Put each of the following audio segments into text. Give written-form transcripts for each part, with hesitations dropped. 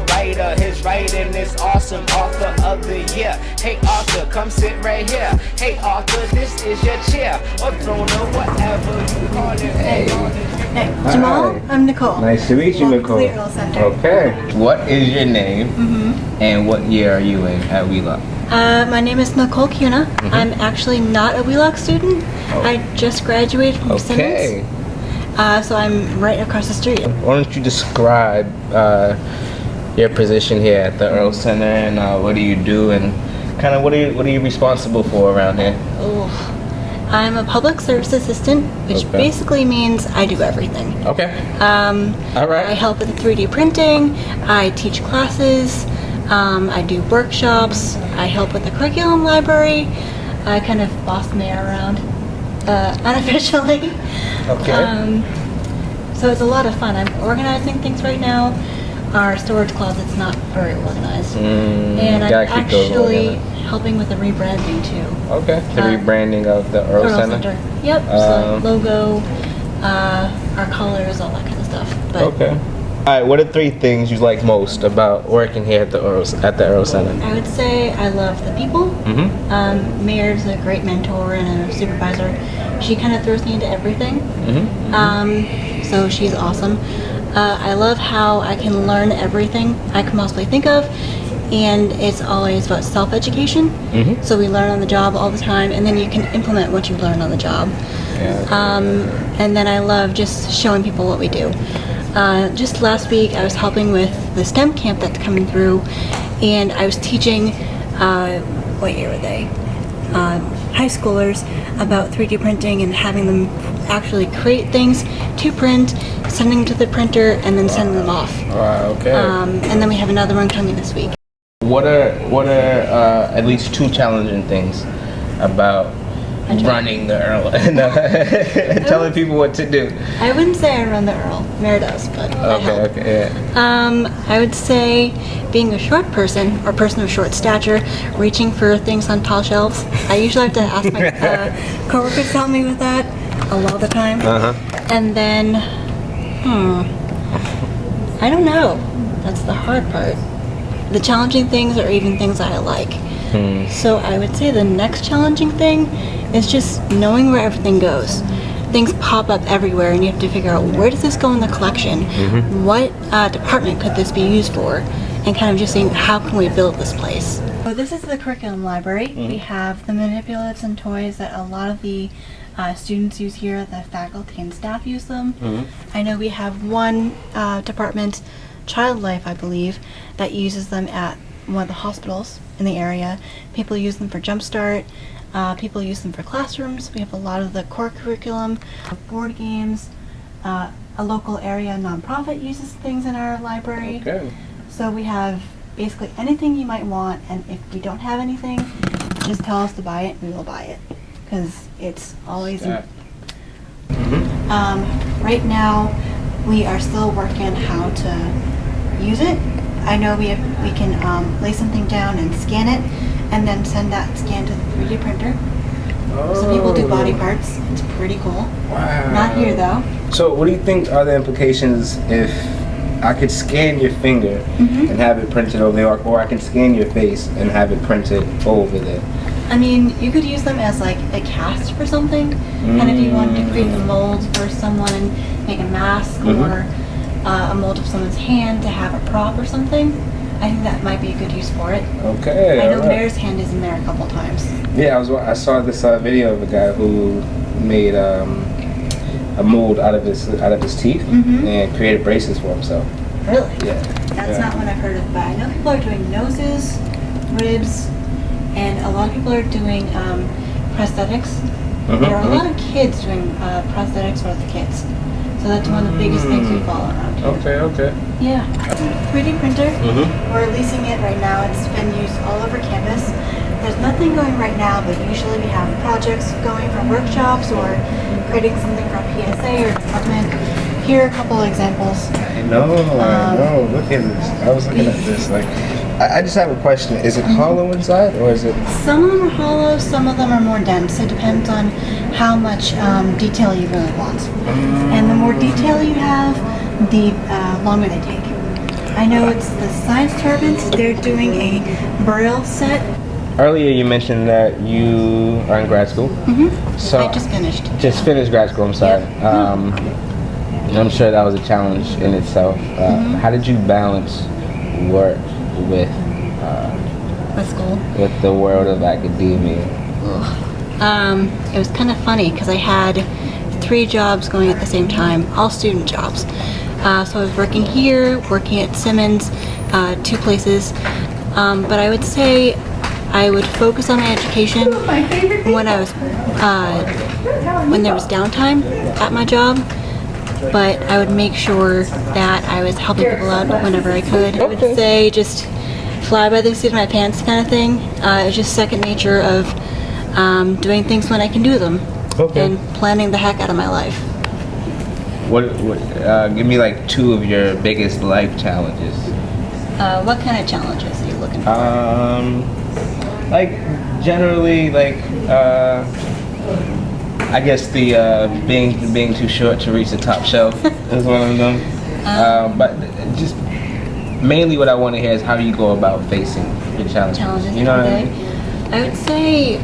writer, his writing is awesome. Author of the year. Hey Arthur, come sit right here. Hey Arthur, this is your chair, or throne, or whatever you call it. Hey, Jamal, I'm Nicole. Nice to meet you, Nicole. Earl Center. Okay. What is your name? And what year are you in at Wheelock? My name is Nicole Cuna. I'm actually not a Wheelock student. I just graduated from Simmons. So I'm right across the street. Why don't you describe your position here at the Earl Center, and what do you do, and kind of what are you responsible for around here? I'm a public service assistant, which basically means I do everything. Okay. All right. I help with 3D printing. I teach classes. I do workshops. I help with the curriculum library. I kind of boss Mayor around unofficially. Okay. So it's a lot of fun. I'm organizing things right now. Our storage closet's not very organized. And I'm actually helping with the rebranding too. Okay. The rebranding of the Earl Center? Yep. So logo, our colors, all that kind of stuff. But okay. All right. What are 3 things you like most about working here at the Earl Center? I would say I love the people. Mayor's a great mentor and a supervisor. She kind of throws me into everything. So she's awesome. I love how I can learn everything I can possibly think of, and it's always about self-education. So we learn on the job all the time, and then you can implement what you learn on the job. And then I love just showing people what we do. Just last week I was helping with the STEM camp that's coming through, and I was teaching, what year were they? High schoolers about 3D printing and having them actually create things to print, sending them to the printer, and then sending them off. Okay. And then we have another one coming this week. What are at least 2 challenging things about running the Earl and telling people what to do? I wouldn't say I run the Earl. Mayor does, but I help. I would say being a short person or person of short stature, reaching for things on tall shelves. I usually have to ask my coworkers to help me with that a lot of the time. And then, I don't know. That's the hard part. The challenging things are even things I like. So I would say the next challenging thing is just knowing where everything goes. Things pop up everywhere, and you have to figure out, where does this go in the collection? What department could this be used for? And kind of just saying, how can we build this place? So this is the curriculum library. We have the manipulatives and toys that a lot of the students use here. The faculty and staff use them. I know we have one department, Child Life, I believe, that uses them at one of the hospitals in the area. People use them for Jumpstart. People use them for classrooms. We have a lot of the core curriculum, board games. A local area nonprofit uses things in our library. So we have basically anything you might want, and if we don't have anything, just tell us to buy it and we will buy it, because it's always right now we are still working on how to use it. I know we can lay something down and scan it, and then send that scan to the 3D printer. So people do body parts. It's pretty cool. Wow. Not here though. So what do you think are the implications if I could scan your finger and have it printed over there, or I can scan your face and have it printed over there? I mean, you could use them as like a cast for something, and if you wanted to create a mold for someone and make a mask, or a mold of someone's hand to have a prop or something, I think that might be a good use for it. Okay. I know Mayor's hand is in there a couple times. Yeah, I saw this video of a guy who made a mold out of his teeth and created braces for himself. Really? Yeah. That's not what I've heard of, but I know people are doing noses, ribs, and a lot of people are doing prosthetics. There are a lot of kids doing prosthetics for the kids. So that's one of the biggest things we follow around here. Okay. Yeah. 3D printer. We're leasing it right now. It's been used all over campus. There's nothing going right now, but usually we have projects going for workshops or creating something for PSA or department. Here are a couple of examples. I know. Look at this. I was looking at this. Like, I just have a question. Is it hollow inside, or is it? Some of them are hollow. Some of them are more dense. It depends on how much detail you really want. And the more detail you have, the longer they take. I know it's the science department. They're doing a Braille set. Earlier you mentioned that you are in grad school. So I just finished. Just finished grad school, I'm sorry. I'm sure that was a challenge in itself. How did you balance work with With school. with the world of academia? It was kind of funny because I had 3 jobs going at the same time, all student jobs. So I was working here, working at Simmons, 2 places. But I would say I would focus on my education when I was when there was downtime at my job. But I would make sure that I was helping people out whenever I could. I would say just fly by the seat of my pants kind of thing. It's just second nature of doing things when I can do them and planning the heck out of my life. What give me like 2 of your biggest life challenges. What kind of challenges are you looking for? Like generally, like I guess the being too short to reach the top shelf is one of them. But just mainly what I want to hear is how you go about facing your challenges. You know what I mean? I would say,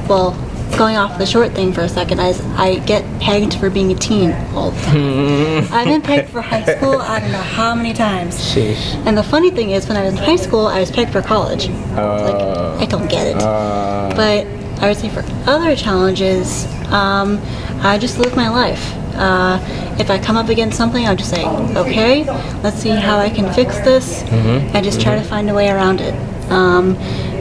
well, going off the short thing for a second, I get pegged for being a teen all the time. I've been pegged for high school I don't know how many times. Sheesh. And the funny thing is, when I was in high school, I was pegged for college. I don't get it. But I would say for other challenges, I just live my life. If I come up against something, I'll just say, okay, let's see how I can fix this, and just try to find a way around it.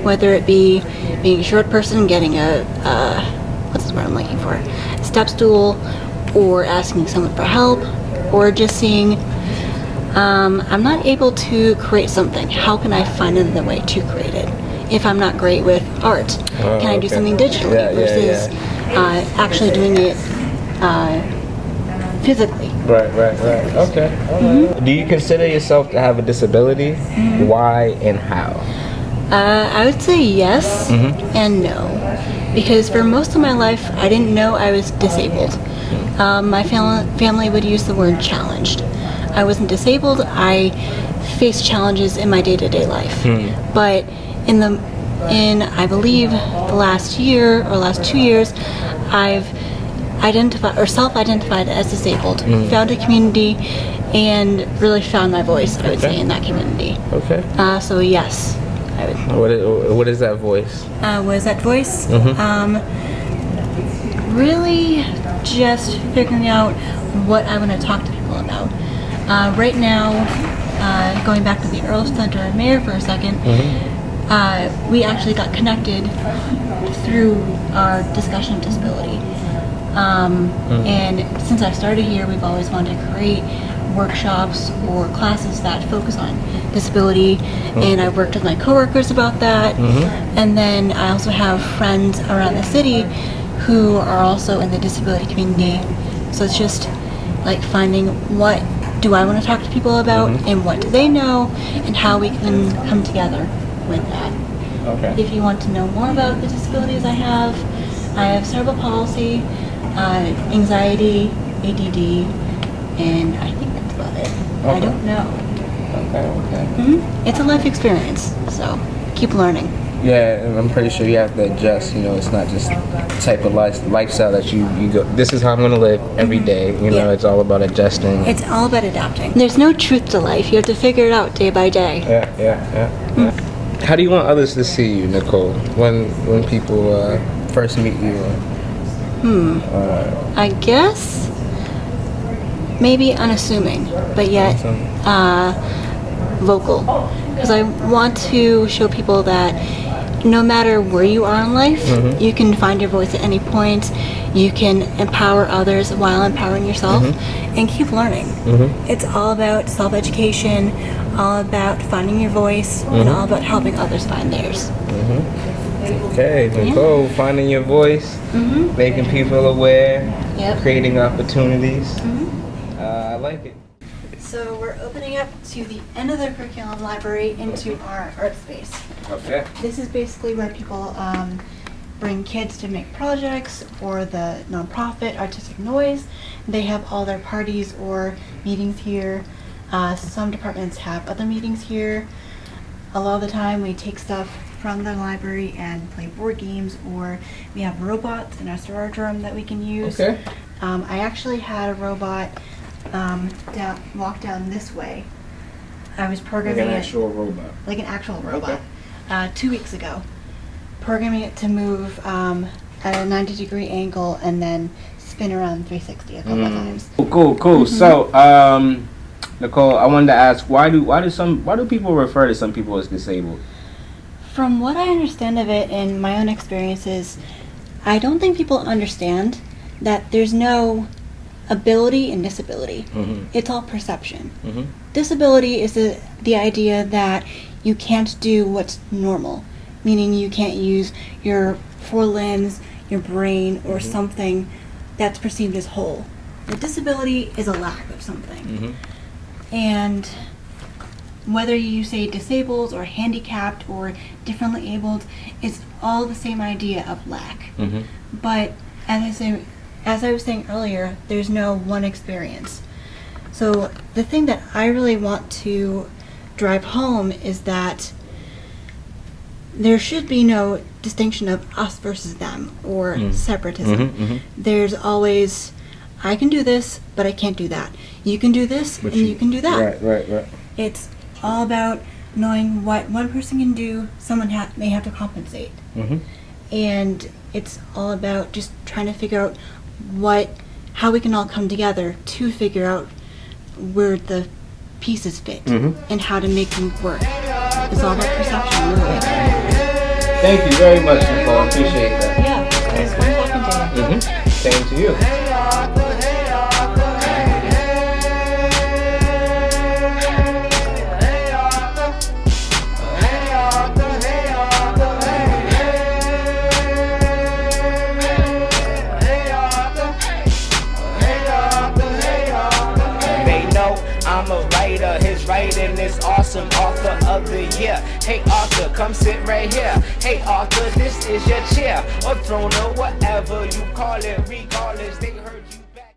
Whether it be being a short person, getting what's the word I'm looking for? Step stool, or asking someone for help, or just seeing, I'm not able to create something. How can I find another way to create it? If I'm not great with art, can I do something digitally versus actually doing it physically? Right. Okay. Do you consider yourself to have a disability? Why and how? I would say yes and no, because for most of my life I didn't know I was disabled. My family would use the word challenged. I wasn't disabled. I faced challenges in my day-to-day life, but in I believe the last year or last 2 years, I've identified or self-identified as disabled, found a community, and really found my voice. I would say in that community. Okay. So yes. What is that voice? What is that voice? Really just figuring out what I want to talk to people about. Right now, going back to the Earl Center Mayor for a second, we actually got connected through our discussion of disability. And since I started here, we've always wanted to create workshops or classes that focus on disability, and I've worked with my coworkers about that. And then I also have friends around the city who are also in the disability community. So it's just like finding what do I want to talk to people about and what do they know and how we can come together with that. Okay. If you want to know more about the disabilities I have cerebral palsy, anxiety, ADD, and I think that's about it. I don't know. Okay. It's a life experience, so keep learning. Yeah, and I'm pretty sure you have to adjust. You know, it's not just the type of lifestyle that you go. This is how I'm going to live every day. You know, it's all about adjusting. It's all about adapting. There's no truth to life. You have to figure it out day by day. Yeah. How do you want others to see you, Nicole, when people first meet you? I guess maybe unassuming, but yet vocal. Because I want to show people that no matter where you are in life, you can find your voice at any point. You can empower others while empowering yourself, and keep learning. It's all about self-education, all about finding your voice, and all about helping others find theirs. Okay, Nicole, finding your voice, making people aware, creating opportunities. I like it. So we're opening up to the end of the curriculum library into our art space. Okay. This is basically where people bring kids to make projects, or the nonprofit Artistic Noise. They have all their parties or meetings here. Some departments have other meetings here. A lot of the time we take stuff from the library and play board games, or we have robots in our storage room that we can use. Okay. I actually had a robot walk down this way. I was programming robot. like an actual robot 2 weeks ago, programming it to move at a 90-degree angle and then spin around 360 a couple of times. Cool. So, Nicole, I wanted to ask, why do people refer to some people as disabled? From what I understand of it in my own experiences, I don't think people understand that there's no ability and disability. It's all perception. Disability is the idea that you can't do what's normal, meaning you can't use your 4 limbs, your brain, or something that's perceived as whole. The disability is a lack of something. And whether you say disabled or handicapped or differently abled, it's all the same idea of lack. But as I was saying earlier, there's no one experience. So the thing that I really want to drive home is that there should be no distinction of us versus them or separatism. There's always, I can do this, but I can't do that. You can do this, and you can do that. Right. It's all about knowing what one person can do, someone may have to compensate. And it's all about just trying to figure out how we can all come together to figure out where the pieces fit and how to make them work. It's all about perception, really. Thank you very much, Nicole. I appreciate that. Yeah, it's fun talking to you. Same to you. I'm a writer, his writing is awesome, author of the year. Hey Arthur, come sit right here. Hey Arthur, this is your chair, or throne, or whatever you call it. Regardless, they heard you.